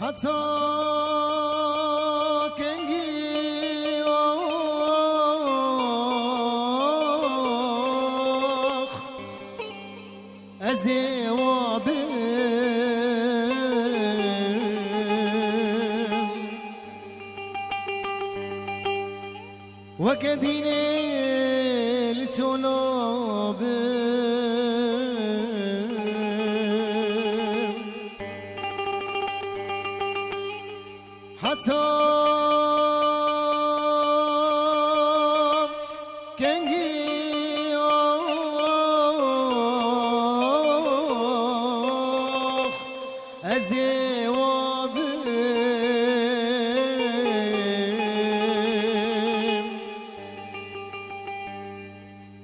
حتی کنگی آخ از وابم وقدين الجنوب حتى كنجي أزيواب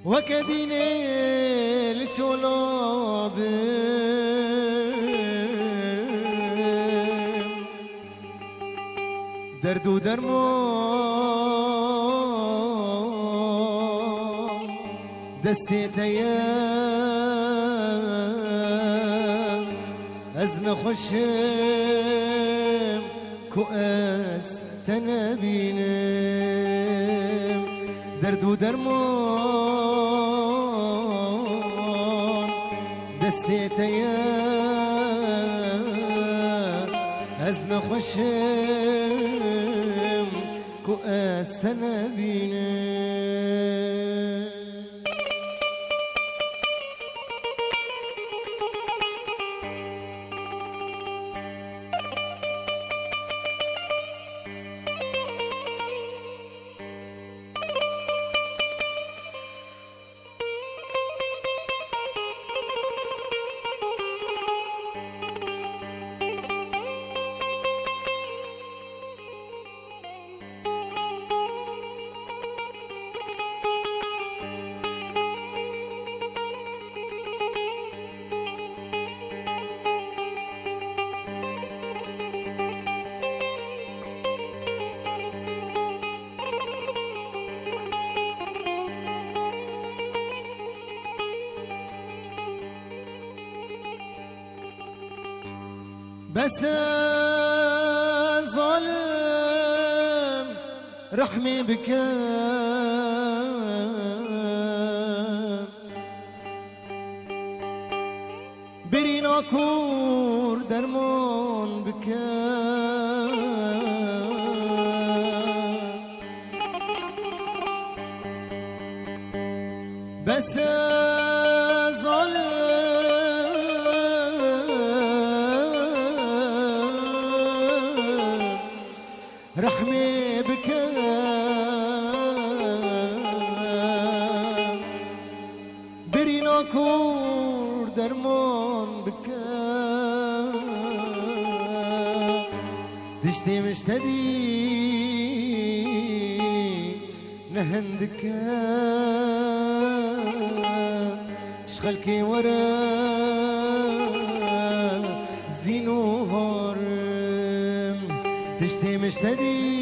وكدين الجلوب درد و درمان دستی تیم از نخوشم کو از تنبینم درد و درمان دستی تیم از نخوشم کو از تنبینم بس ظالم رحمي بك برينا كور درمون بك بس ظالم رحمي بك برينا كور درمان بك تشتي مشتدي نهندك شغلكي ورا زدين وفارم تشتي مشتدي